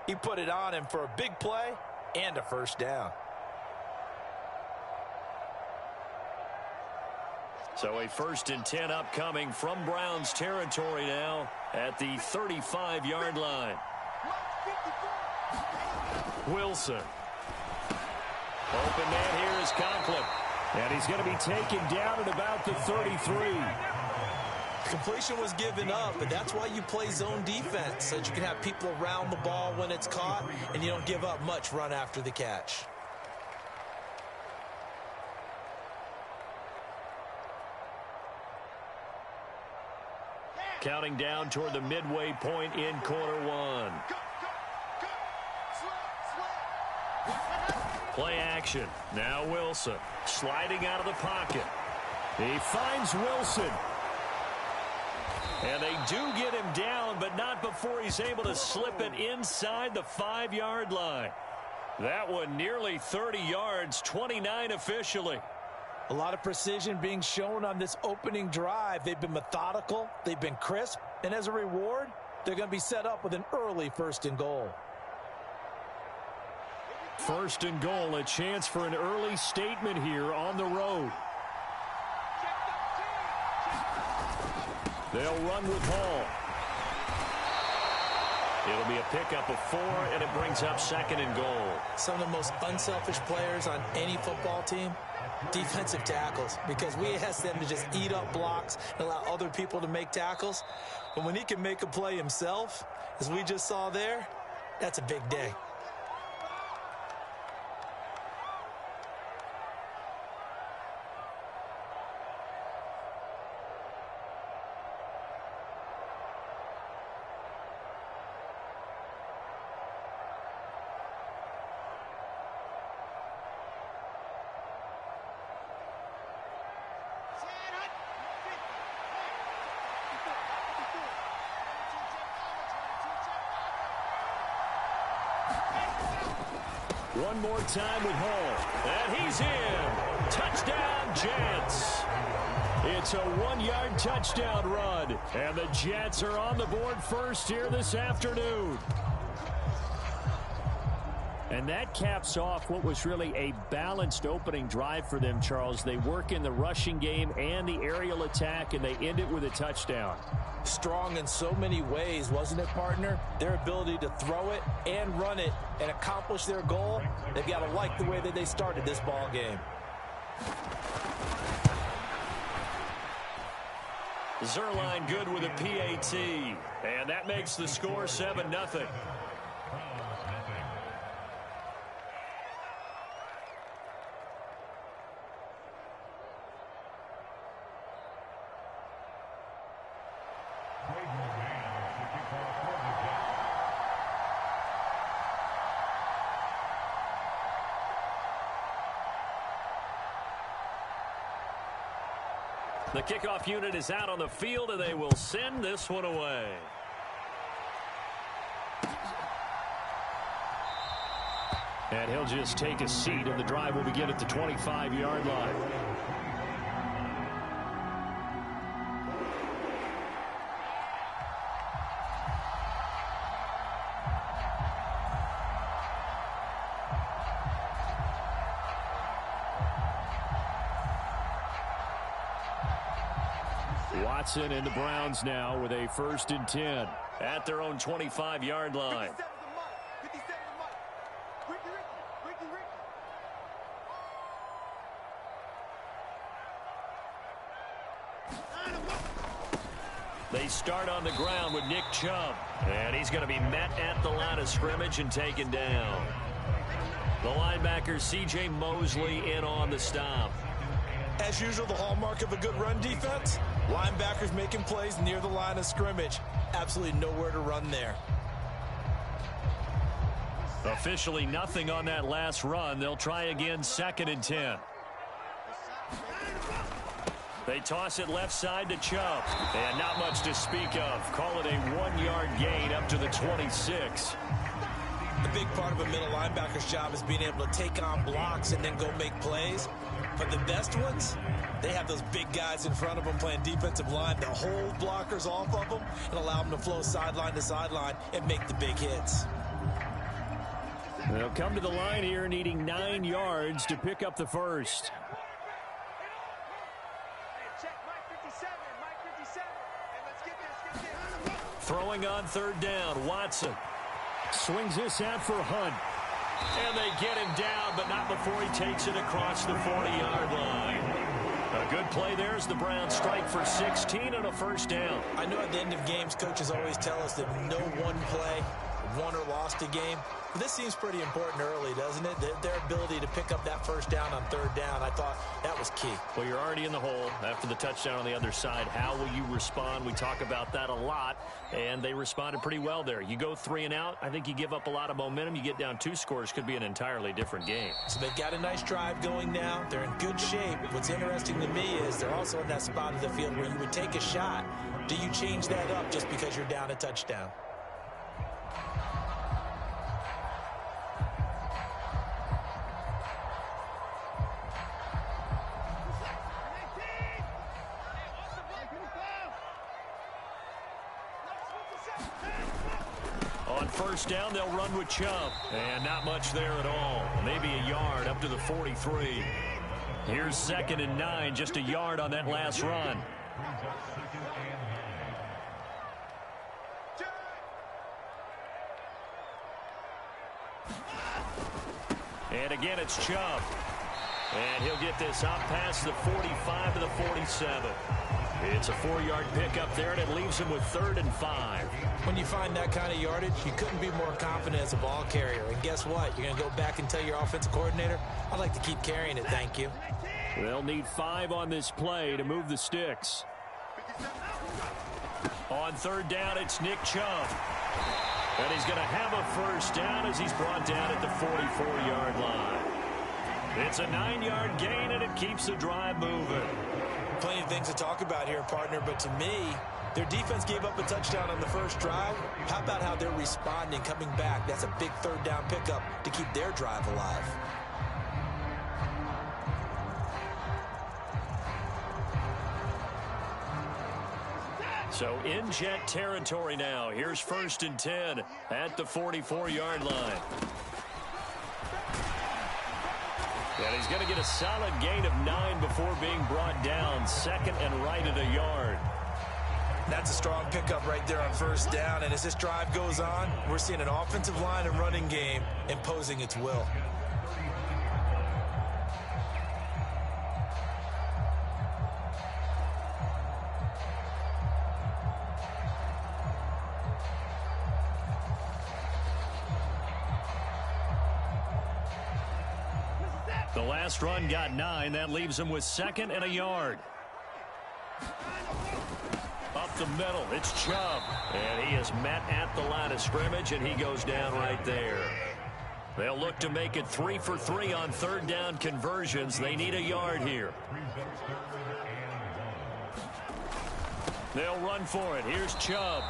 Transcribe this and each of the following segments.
He put it on him for a big play and a first down. So a 1st and 10 upcoming from Browns territory now at the 35-yard line. Wilson. Open man here is Conklin. And he's going to be taken down at about the 33. Completion was given up, but that's why you play zone defense, so that you can have people around the ball when it's caught, and you don't give up much run after the catch. Counting down toward the midway point in quarter one. Play action. Now Wilson sliding out of the pocket. He finds Wilson. And they do get him down, but not before he's able to slip it inside the 5-yard line. That one nearly 30 yards, 29 officially. A lot of precision being shown on this opening drive. They've been methodical, they've been crisp, and as a reward, they're going to be set up with an early 1st and goal. 1st and goal, a chance for an early statement here on the road. They'll run with Hall. It'll be a pickup of 4, and it brings up 2nd and goal. Some of the most unselfish players on any football team, defensive tackles, because we ask them to just eat up blocks and allow other people to make tackles. But when he can make a play himself, as we just saw there, that's a big day. One more time with Hall. And he's in. Touchdown, Jets. It's a 1-yard touchdown run. And the Jets are on the board first here this afternoon. And that caps off what was really a balanced opening drive for them, Charles. They work in the rushing game and the aerial attack, and they end it with a touchdown. Strong in so many ways, wasn't it, partner? Their ability to throw it and run it and accomplish their goal, they've got to like the way that they started this ball game. Zerline good with a PAT. And that makes the score 7-0. The kickoff unit is out on the field, and they will send this one away. And he'll just take a seat, and the drive will begin at the 25-yard line. Watson and the Browns now with a 1st and 10 at their own 25-yard line. They start on the ground with Nick Chubb, and he's going to be met at the line of scrimmage and taken down. The linebacker C.J. Mosley in on the stop. As usual, the hallmark of a good run defense, linebackers making plays near the line of scrimmage. Absolutely nowhere to run there. Officially nothing on that last run. They'll try again, 2nd and 10. They toss it left side to Chubb. And not much to speak of. Call it a 1-yard gain up to the 26. A big part of a middle linebacker's job is being able to take on blocks and then go make plays. But the best ones, they have those big guys in front of them playing defensive line to hold blockers off of them and allow them to flow sideline to sideline and make the big hits. They'll come to the line here needing 9 yards to pick up the first. Throwing on third down, Watson. Swings this out for Hunt. And they get him down, but not before he takes it across the 40-yard line. A good play there as the Browns strike for 16 and a first down. I know at the end of games, coaches always tell us that no one play won or lost a game. But this seems pretty important early, doesn't it? Their ability to pick up that first down on third down, I thought that was key. Well, you're already in the hole after the touchdown on the other side. How will you respond? We talk about that a lot, and they responded pretty well there. You go 3 and out, I think you give up a lot of momentum. You get down 2 scores, could be an entirely different game. So they've got a nice drive going now. They're in good shape. What's interesting to me is they're also in that spot of the field where you would take a shot. Do you change that up just because you're down a touchdown? First down, they'll run with Chubb. And not much there at all. Maybe a yard up to the 43. Here's 2nd and 9, just a yard on that last run. And again, it's Chubb. And he'll get this up past the 45 to the 47. It's a 4-yard pickup there, and it leaves him with 3rd and 5. When you find that kind of yardage, you couldn't be more confident as a ball carrier. And guess what? You're going to go back and tell your offensive coordinator, I'd like to keep carrying it, thank you. They'll need 5 on this play to move the sticks. On third down, it's Nick Chubb. And he's going to have a first down as he's brought down at the 44-yard line. It's a 9-yard gain, and it keeps the drive moving. Plenty of things to talk about here, partner, but to me, their defense gave up a touchdown on the first drive. How about how they're responding, coming back? That's a big third down pickup to keep their drive alive. So in jet territory now. Here's 1st and 10 at the 44-yard line. And he's going to get a solid gain of 9 before being brought down. 2nd and right at a yard. That's a strong pickup right there on first down. And as this drive goes on, we're seeing an offensive line and running game imposing its will. The last run got 9. That leaves him with 2nd and a yard. Up the middle, it's Chubb. And he is met at the line of scrimmage, and he goes down right there. They'll look to make it 3 for 3 on third down conversions. They need a yard here. They'll run for it. Here's Chubb.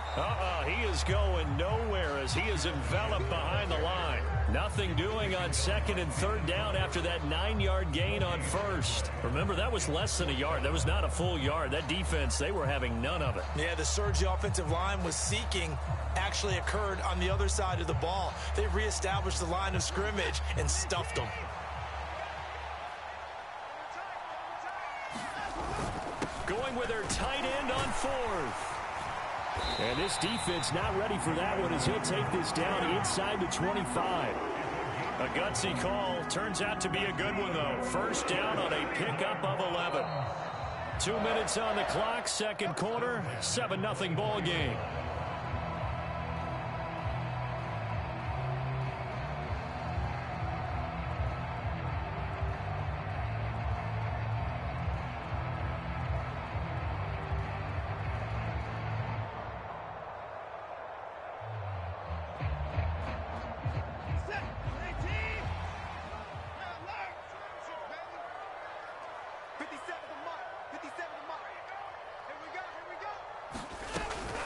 He is going nowhere as he is enveloped behind the line. Nothing doing on 2nd and 3rd down after that 9-yard gain on first. Remember, that was less than a yard. That was not a full yard. That defense, they were having none of it. Yeah, the surge the offensive line was seeking actually occurred on the other side of the ball. They reestablished the line of scrimmage and stuffed them. Going with their tight end on 4th. And this defense not ready for that one as he'll take this down inside the 25. A gutsy call. Turns out to be a good one, though. First down on a pickup of 11. 2 minutes on the clock, 2nd quarter, 7-0 ball game.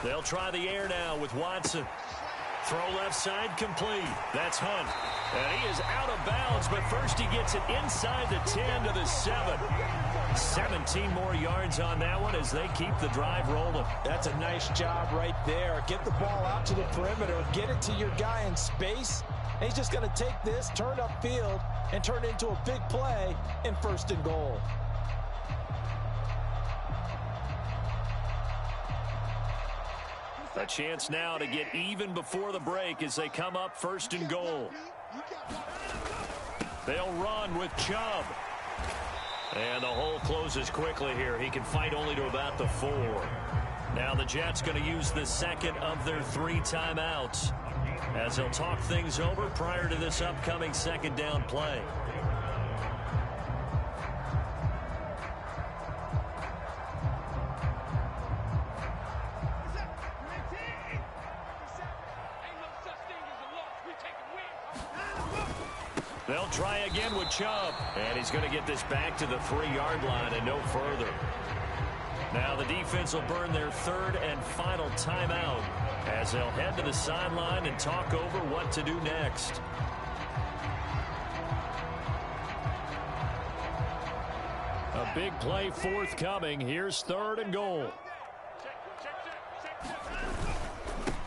They'll try the air now with Watson. Throw left side complete. That's Hunt. And he is out of bounds, but first he gets it inside the 10 to the 7. 17 more yards on that one as they keep the drive rolling. That's a nice job right there. Get the ball out to the perimeter. Get it to your guy in space. And he's just going to take this, turn upfield, and turn it into a big play in 1st and goal. A chance now to get even before the break as they come up 1st and goal. They'll run with Chubb. And the hole closes quickly here. He can fight only to about the 4. Now the Jets going to use the second of their 3 timeouts as they'll talk things over prior to this upcoming 2nd down play. They'll try again with Chubb. And he's going to get this back to the 3-yard line and no further. Now the defense will burn their 3rd and final timeout as they'll head to the sideline and talk over what to do next. A big play forthcoming. Here's 3rd and goal.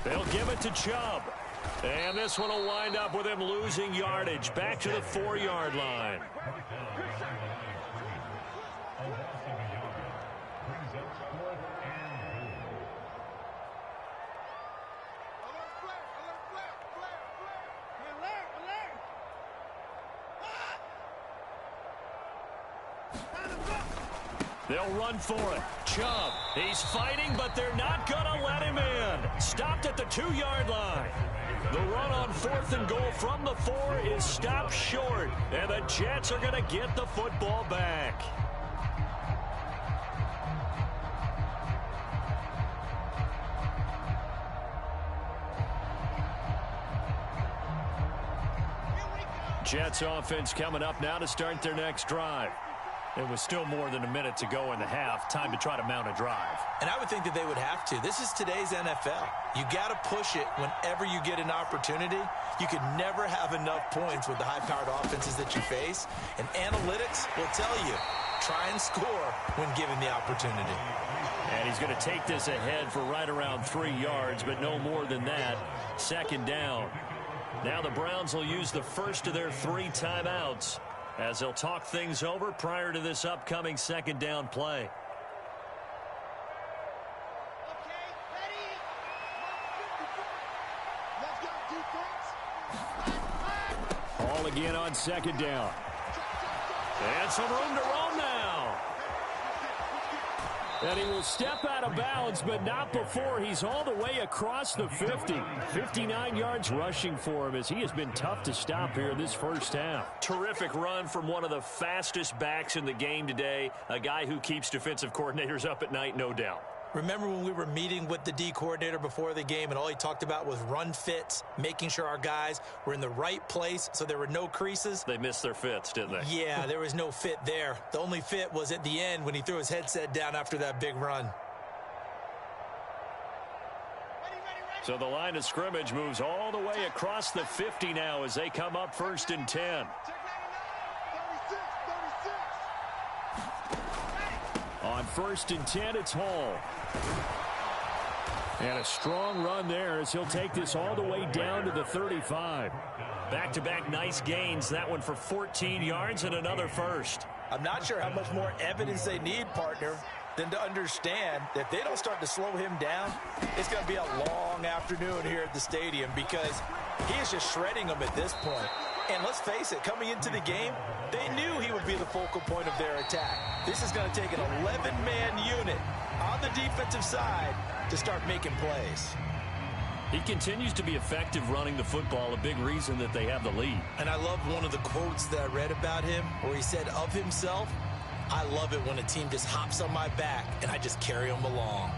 They'll give it to Chubb. And this one will wind up with him losing yardage back to the 4-yard line. They'll run for it. Chubb, he's fighting, but they're not going to let him in. Stopped at the 2-yard line. The run on 4th and goal from the 4 is stopped short, and the Jets are going to get the football back. Jets offense coming up now to start their next drive. It was still more than a minute to go in the half. Time to try to mount a drive. And I would think that they would have to. This is today's NFL. You got to push it whenever you get an opportunity. You can never have enough points with the high-powered offenses that you face. And analytics will tell you, try and score when given the opportunity. And he's going to take this ahead for right around 3 yards, but no more than that. 2nd down. Now the Browns will use the first of their 3 timeouts as they'll talk things over prior to this upcoming 2nd down play. All again on 2nd down. And some room to roam now. And he will step out of bounds, but not before he's all the way across the 50. 59 yards rushing for him as he has been tough to stop here this first half. Terrific run from one of the fastest backs in the game today. A guy who keeps defensive coordinators up at night, no doubt. Remember when we were meeting with the D coordinator before the game and all he talked about was run fits, making sure our guys were in the right place so there were no creases? They missed their fits, didn't they? Yeah, there was no fit there. The only fit was at the end when he threw his headset down after that big run. So the line of scrimmage moves all the way across the 50 now as they come up 1st and 10. On 1st and 10, it's Hall. And a strong run there as he'll take this all the way down to the 35. Back-to-back nice gains. That one for 14 yards and another first. I'm not sure how much more evidence they need, partner, than to understand that if they don't start to slow him down, it's going to be a long afternoon here at the stadium because he is just shredding them at this point. And let's face it, coming into the game, they knew he would be the focal point of their attack. This is going to take an 11-man unit on the defensive side to start making plays. He continues to be effective running the football, a big reason that they have the lead. And I love one of the quotes that I read about him where he said of himself, I love it when a team just hops on my back and I just carry them along.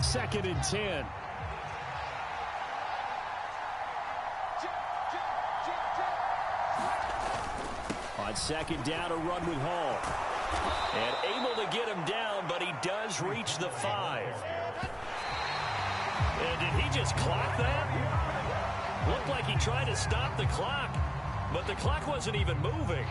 Second and 10. On 2nd down, a run with Hall. And able to get him down, but he does reach the 5. And did he just clock that? Looked like he tried to stop the clock. but the clock wasn't even moving.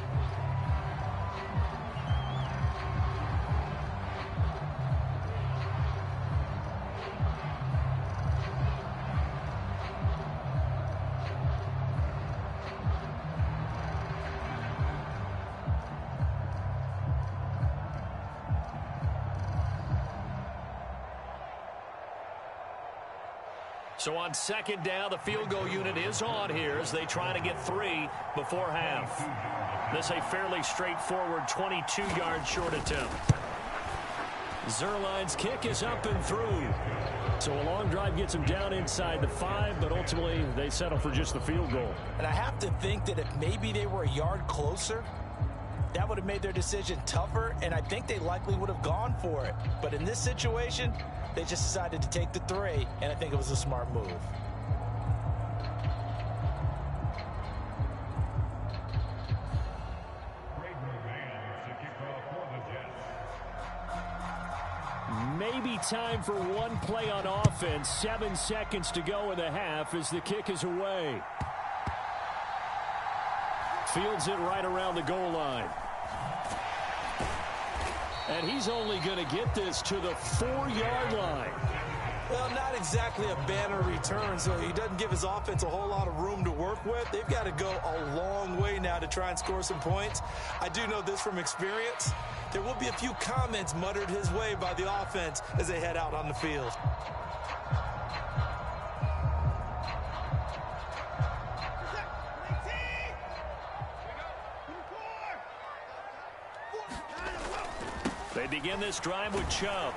So on second down, the field goal unit is on here as they try to get 3 before half. This a fairly straightforward 22-yard short attempt. Zerline's kick is up and through. So a long drive gets them down inside the 5, but ultimately they settle for just the field goal. And I have to think that if maybe they were a yard closer, that would have made their decision tougher, and I think they likely would have gone for it. But in this situation, they just decided to take the 3, and I think it was a smart move. Maybe time for one play on offense. 7 seconds to go in the half as the kick is away. Fields it right around the goal line. And he's only going to get this to the 4-yard line. Well, not exactly a banner return, so he doesn't give his offense a whole lot of room to work with. They've got to go a long way now to try and score some points. I do know this from experience. There will be a few comments muttered his way by the offense as they head out on the field. They begin this drive with Chubb.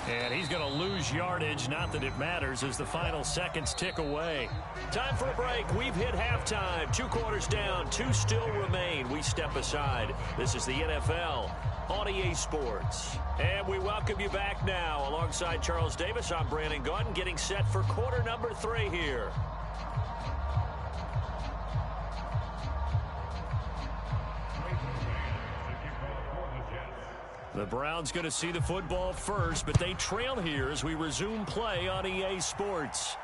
And he's going to lose yardage. Not that it matters as the final seconds tick away. Time for a break. We've hit halftime. 2 quarters down. 2 still remain. We step aside. This is the NFL on EA Sports. And we welcome you back now. Alongside Charles Davis, I'm Brandon Gaudin, getting set for quarter number 3 here. The Browns going to see the football first, but they trail here as we resume play on EA Sports.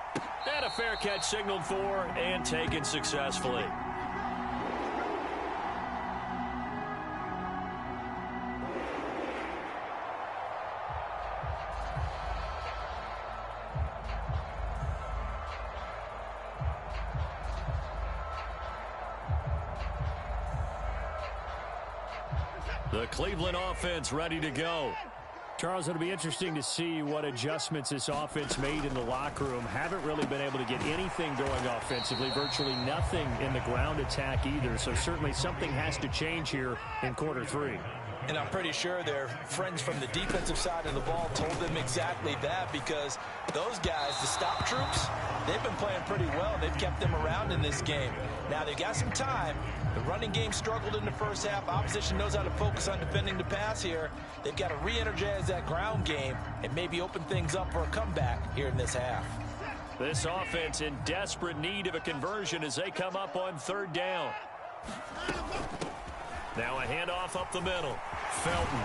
And a fair catch signaled for and taken successfully. The Cleveland offense ready to go. Charles, it'll be interesting to see what adjustments this offense made in the locker room. Haven't really been able to get anything going offensively, virtually nothing in the ground attack either. So certainly something has to change here in quarter 3. And I'm pretty sure their friends from the defensive side of the ball told them exactly that, because those guys, the stop troops, they've been playing pretty well. They've kept them around in this game. Now they've got some time. The running game struggled in the first half. Opposition knows how to focus on defending the pass here. They've got to re-energize that ground game and maybe open things up for a comeback here in this half. This offense in desperate need of a conversion as they come up on 3rd down. Now a handoff up the middle. Felton.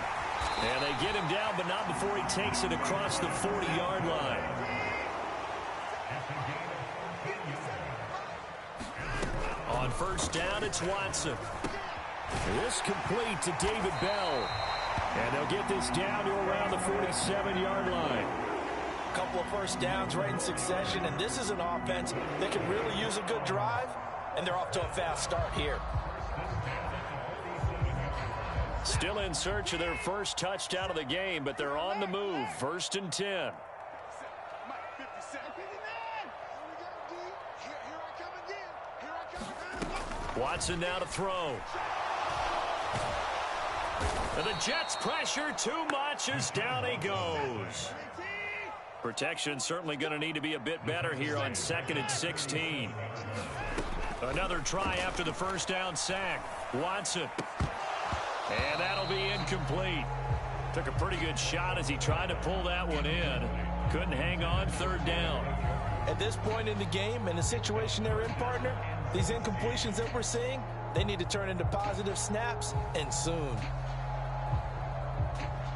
And they get him down, but not before he takes it across the 40-yard line. On 1st down, it's Watson. This complete to David Bell. And they'll get this down to around the 47-yard line. A couple of 1st downs right in succession, and this is an offense that can really use a good drive, and they're off to a fast start here. Still in search of their first touchdown of the game, but they're on the move. 1st and 10. Watson now to throw. And the Jets pressure too much as down he goes. Protection certainly going to need to be a bit better here on 2nd and 16. Another try after the 1st down sack. Watson. And that'll be incomplete. Took a pretty good shot as he tried to pull that one in. Couldn't hang on 3rd down. At this point in the game, in the situation they're in, partner, these incompletions that we're seeing, they need to turn into positive snaps, and soon.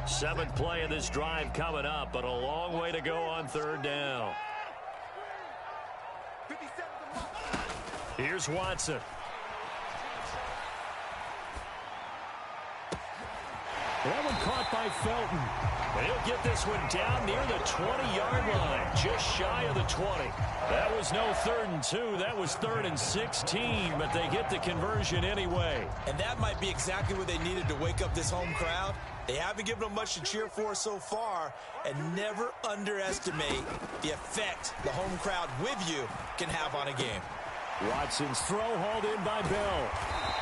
7th play of this drive coming up, but a long way to go on 3rd down. Here's Watson. That one caught by Felton. And he'll get this one down near the 20-yard line, just shy of the 20. That was no 3rd and 2. That was 3rd and 16, but they get the conversion anyway. And that might be exactly what they needed to wake up this home crowd. They haven't given them much to cheer for so far, and never underestimate the effect the home crowd with you can have on a game. Watson's throw hauled in by Bell.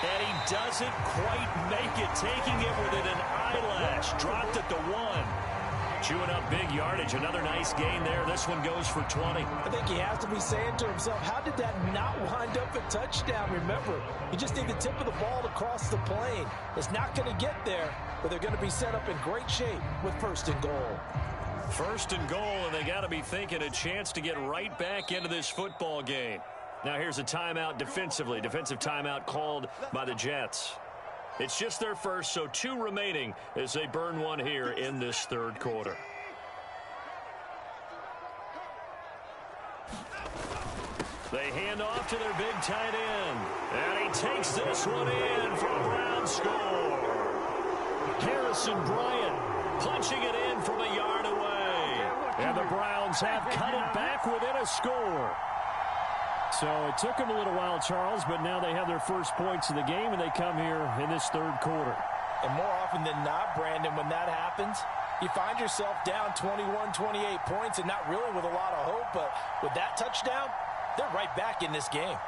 And he doesn't quite make it, taking it within an eyelash. Dropped at the 1. Chewing up big yardage. Another nice gain there. This one goes for 20. I think he has to be saying to himself, how did that not wind up a touchdown? Remember, you just need the tip of the ball to cross the plane. It's not going to get there, but they're going to be set up in great shape with 1st and goal. 1st and goal, and they got to be thinking a chance to get right back into this football game. Now here's a timeout defensively. Defensive timeout called by the Jets. It's just their first, so 2 remaining as they burn one here in this 3rd quarter. They hand off to their big tight end. And he takes this one in for a Brown score. Harrison Bryant punching it in from a yard away. And the Browns have cut it back within a score. So it took them a little while, Charles, but now they have their first points of the game, and they come here in this 3rd quarter. And more often than not, Brandon, when that happens, you find yourself down 21, 28 points, and not really with a lot of hope, but with that touchdown, they're right back in this game.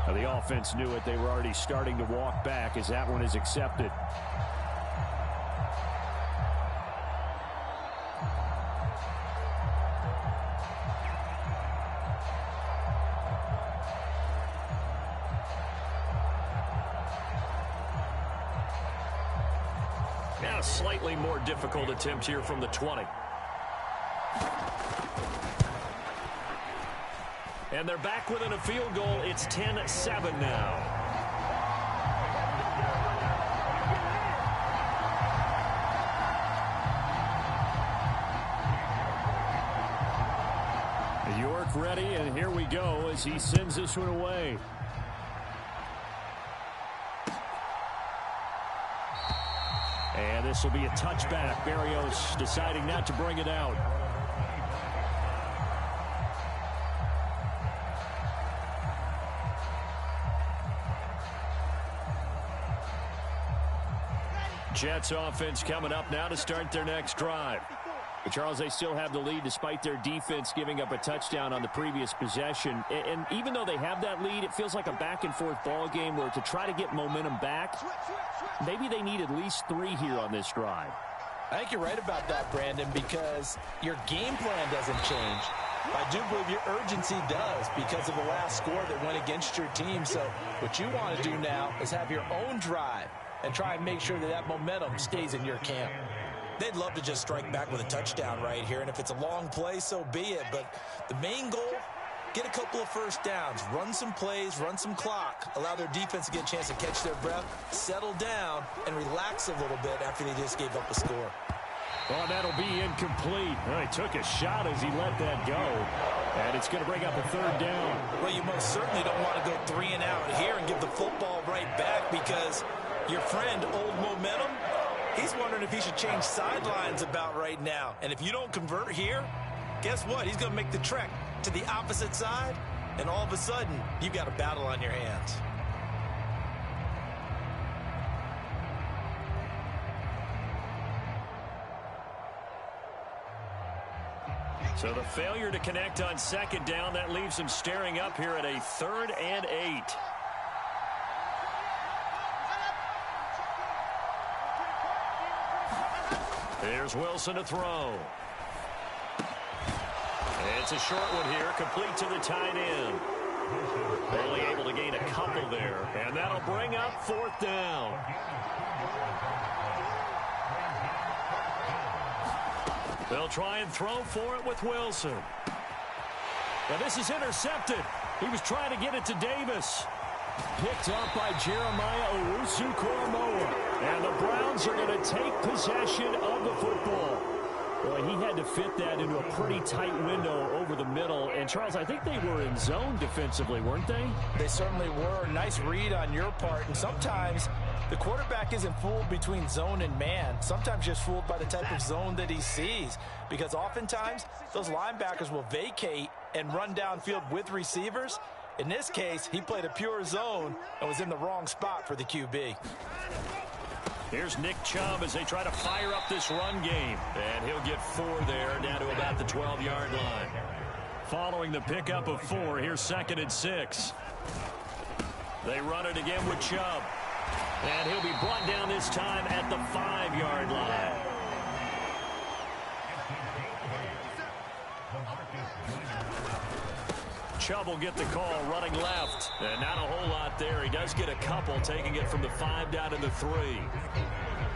The offense knew it. They were already starting to walk back as that one is accepted. Now a slightly more difficult attempt here from the 20. And they're back within a field goal. It's 10-7 now. York ready, and here we go as he sends this one away. And this will be a touchback. Berrios deciding not to bring it out. Jets offense coming up now to start their next drive. But Charles, they still have the lead despite their defense giving up a touchdown on the previous possession. And even though they have that lead, it feels like a back-and-forth ball game where to try to get momentum back, maybe they need at least 3 here on this drive. I think you're right about that, Brandon, because your game plan doesn't change. I do believe your urgency does because of the last score that went against your team. So what you want to do now is have your own drive and try and make sure that that momentum stays in your camp. They'd love to just strike back with a touchdown right here, and if it's a long play, so be it. But the main goal, get a couple of first downs, run some plays, run some clock, allow their defense to get a chance to catch their breath, settle down, and relax a little bit after they just gave up a score. Oh, that'll be incomplete. Well, he took a shot as he let that go, and it's going to bring up a 3rd down. Well, you most certainly don't want to go 3 and out here and give the football right back because your friend, Old Momentum, he's wondering if he should change sidelines about right now. And if you don't convert here, guess what? He's going to make the trek to the opposite side, and all of a sudden, you've got a battle on your hands. So the failure to connect on 2nd down, that leaves him staring up here at a 3rd and 8. There's Wilson to throw. It's a short one here, complete to the tight end. Only able to gain a couple there, and that'll bring up 4th down. They'll try and throw for it with Wilson. And this is intercepted. He was trying to get it to Davis. Picked up by Jeremiah Owusu-Koramoah. And the Browns are going to take possession of the football. Well, he had to fit that into a pretty tight window over the middle. And, Charles, I think they were in zone defensively, weren't they? They certainly were. Nice read on your part. And sometimes the quarterback isn't fooled between zone and man. Sometimes just fooled by the type of zone that he sees. Because oftentimes, those linebackers will vacate and run downfield with receivers. In this case, he played a pure zone and was in the wrong spot for the QB. Here's Nick Chubb as they try to fire up this run game. And he'll get 4 there, down to about the 12-yard line. Following the pickup of 4, here's 2nd and 6. They run it again with Chubb. And he'll be brought down this time at the 5-yard line. Chubb will get the call, running left. And not a whole lot there. He does get a couple, taking it from the 5 down to the 3.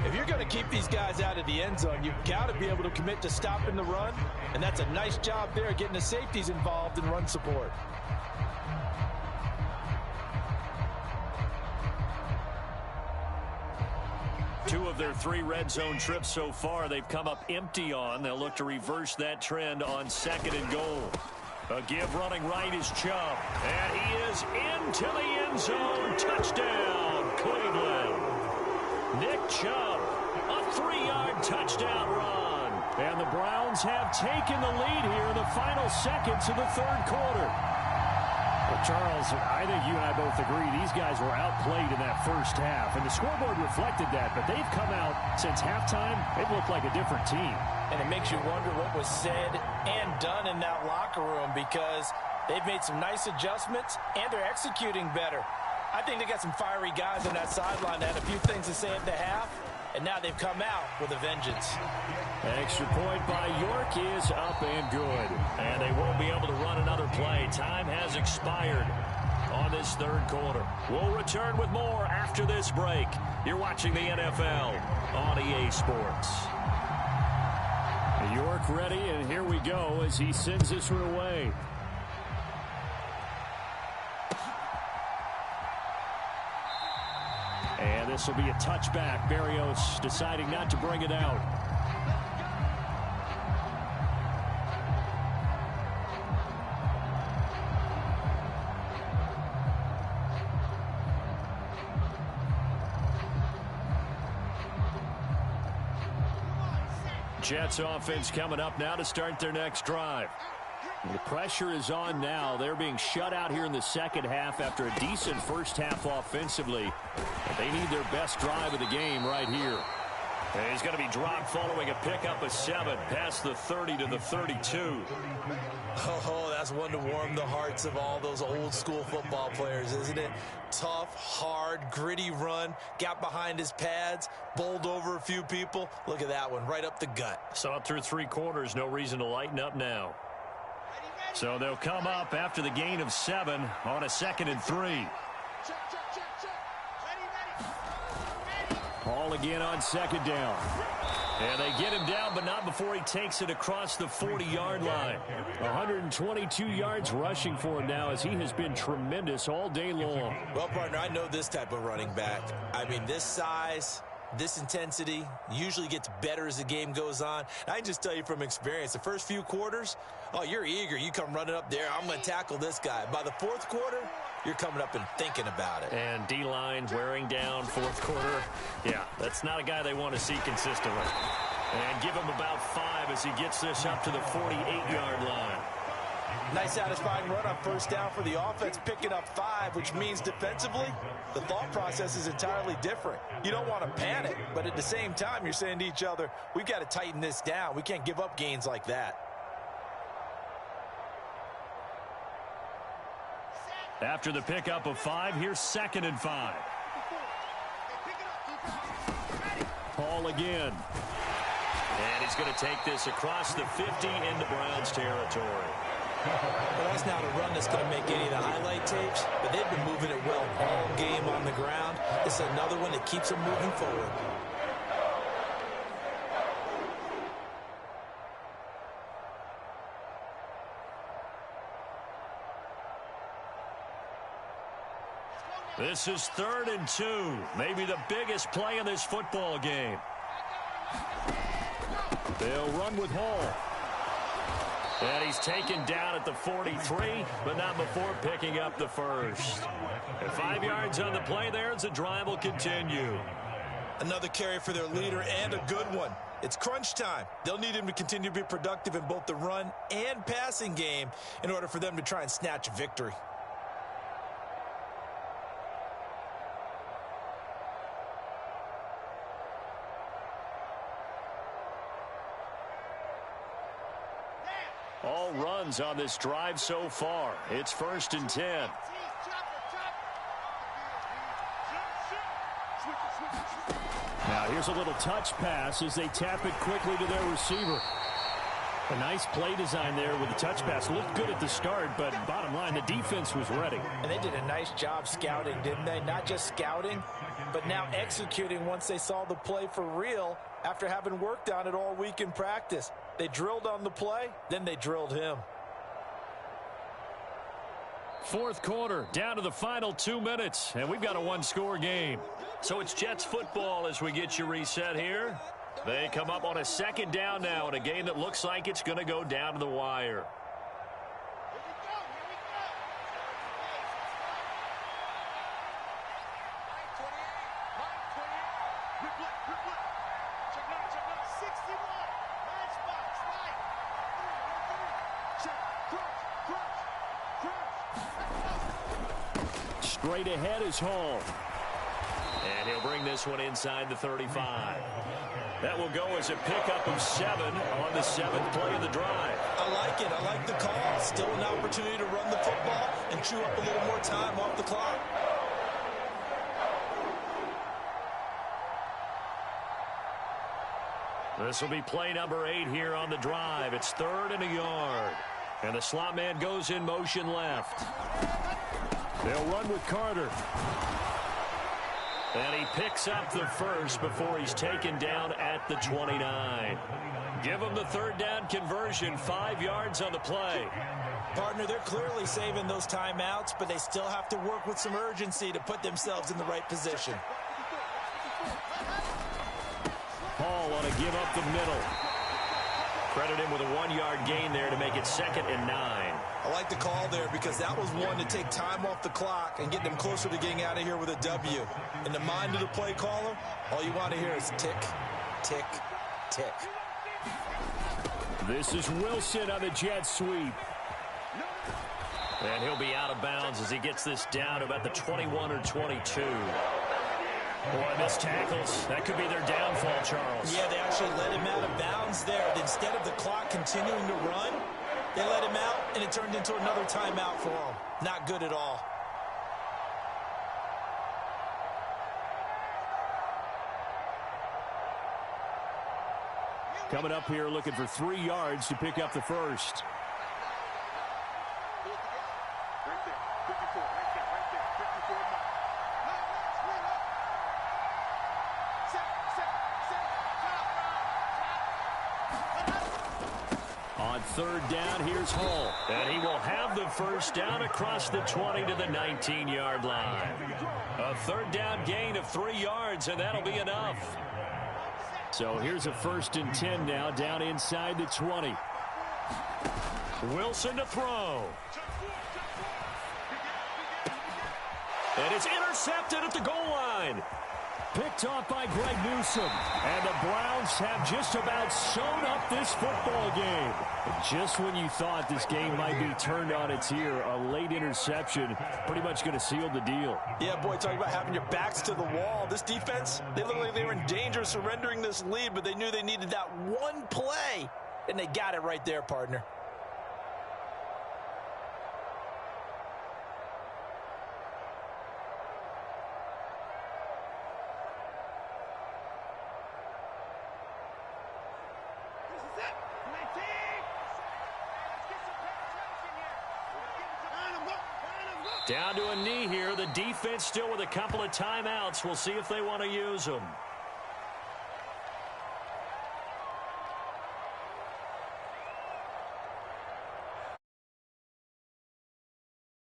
If you're going to keep these guys out of the end zone, you've got to be able to commit to stopping the run. And that's a nice job there, getting the safeties involved in run support. Two of their 3 red zone trips so far, they've come up empty on. They'll look to reverse that trend on 2nd and goal. A give running right is Chubb. And he is into the end zone. Touchdown, Cleveland. Nick Chubb, a 3-yard touchdown run. And the Browns have taken the lead here in the final seconds of the 3rd quarter. Well, Charles, I think you and I both agree these guys were outplayed in that first half. And the scoreboard reflected that, but they've come out since halftime. They've looked like a different team. And it makes you wonder what was said and done in that locker room, because they've made some nice adjustments and they're executing better. I think they got some fiery guys on that sideline that had a few things to say at the half, and now they've come out with a vengeance. Extra point by York is up and good. And they won't be able to run another play. Time has expired on this 3rd quarter. We'll return with more after this break. You're watching the NFL on EA Sports. York ready, and here we go as he sends this one away. And this will be a touchback. Berrios deciding not to bring it out. Jets offense coming up now to start their next drive. The pressure is on now. They're being shut out here in the second half after a decent first half offensively. They need their best drive of the game right here. And he's going to be dropped following a pickup of 7 past the 30 to the 32. Oh, that's one to warm the hearts of all those old school football players, isn't it? Tough, hard, gritty run, got behind his pads, bowled over a few people. Look at that one, right up the gut. Saw it through 3 quarters, no reason to lighten up now. So they'll come up after the gain of 7 on a 2nd and 3. Ball again on 2nd down. And they get him down, but not before he takes it across the 40-yard line. 122 yards rushing for him now, as he has been tremendous all day long. Well, partner, I know this type of running back. I mean, this size, this intensity usually gets better as the game goes on. I can just tell you from experience, the first few quarters, oh, you're eager. You come running up there, I'm going to tackle this guy. By the 4th quarter, you're coming up and thinking about it. And D-line wearing down 4th quarter. Yeah, that's not a guy they want to see consistently. And give him about 5 as he gets this up to the 48-yard line. Nice satisfying run on 1st down for the offense, picking up 5, which means defensively, the thought process is entirely different. You don't want to panic, but at the same time, you're saying to each other, we've got to tighten this down. We can't give up gains like that. After the pickup of 5, here's 2nd and 5. Paul again. And he's going to take this across the 50 into Browns territory. Well, that's not a run that's going to make any of the highlight tapes, but they've been moving it well all game on the ground. It's another one that keeps them moving forward. This is 3rd and 2. Maybe the biggest play in this football game. They'll run with Hall. And he's taken down at the 43, but not before picking up the first. And 5 yards on the play there as the drive will continue. Another carry for their leader and a good one. It's crunch time. They'll need him to continue to be productive in both the run and passing game in order for them to try and snatch a victory. All runs on this drive so far. It's 1st and 10. Now here's a little touch pass as they tap it quickly to their receiver. A nice play design there with the touch pass. Looked good at the start, but bottom line, the defense was ready. And they did a nice job scouting, didn't they? Not just scouting, but now executing once they saw the play for real after having worked on it all week in practice. They drilled on the play, then they drilled him. 4th quarter, down to the final 2 minutes, and we've got a one-score game. So it's Jets football as we get you reset here. They come up on a 2nd down now in a game that looks like it's going to go down to the wire. Straight ahead is Hall. And he'll bring this one inside the 35. That will go as a pickup of 7 on the 7th play of the drive. I like it. I like the call. Still an opportunity to run the football and chew up a little more time off the clock. This will be play number 8 here on the drive. It's 3rd and a yard. And the slot man goes in motion left. They'll run with Carter. And he picks up the first before he's taken down at the 29. Give him the 3rd down conversion, 5 yards on the play. Partner, they're clearly saving those timeouts, but they still have to work with some urgency to put themselves in the right position. Hall on a give up the middle. Credit him with a 1-yard gain there to make it 2nd and 9. I like the call there because that was one to take time off the clock and get them closer to getting out of here with a W. In the mind of the play caller, all you want to hear is tick, tick, tick. This is Wilson on the jet sweep. And he'll be out of bounds as he gets this down about the 21 or 22. Boy, missed tackles. That could be their downfall, Charles. Yeah, they actually let him out of bounds there. Instead of the clock continuing to run, they let him out, and it turned into another timeout for him. Not good at all. Coming up here looking for 3 yards to pick up the first. On 3rd down, here's Hall. And he will have the first down across the 20 to the 19-yard line. A 3rd down gain of 3 yards, and that'll be enough. So here's a 1st and 10 now, down inside the 20. Wilson to throw. And it's intercepted at the goal line. Picked off by Greg Newsome. And the Browns have just about sewn up this football game. Just when you thought this game might be turned on its ear, a late interception pretty much going to seal the deal. Yeah, boy, talking about having your backs to the wall. This defense, they looked like they were in danger of surrendering this lead, but they knew they needed that one play, and they got it right there, partner. Down to a knee here. The defense still with a couple of timeouts. We'll see if they want to use them.